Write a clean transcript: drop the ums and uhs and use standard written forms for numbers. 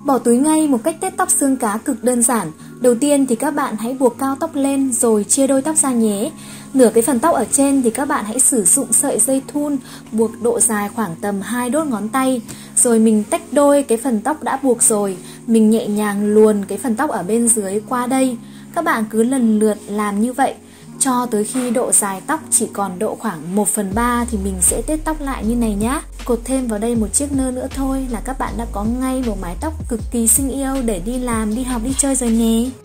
Bỏ túi ngay một cách tết tóc xương cá cực đơn giản. Đầu tiên thì các bạn hãy buộc cao tóc lên rồi chia đôi tóc ra nhé. Nửa cái phần tóc ở trên thì các bạn hãy sử dụng sợi dây thun buộc độ dài khoảng tầm 2 đốt ngón tay. Rồi mình tách đôi cái phần tóc đã buộc rồi, mình nhẹ nhàng luồn cái phần tóc ở bên dưới qua đây. Các bạn cứ lần lượt làm như vậy cho tới khi độ dài tóc chỉ còn độ khoảng 1/3 thì mình sẽ tết tóc lại như này nhá. Cột thêm vào đây một chiếc nơ nữa thôi là các bạn đã có ngay một mái tóc cực kỳ xinh yêu để đi làm, đi học, đi chơi rồi nè.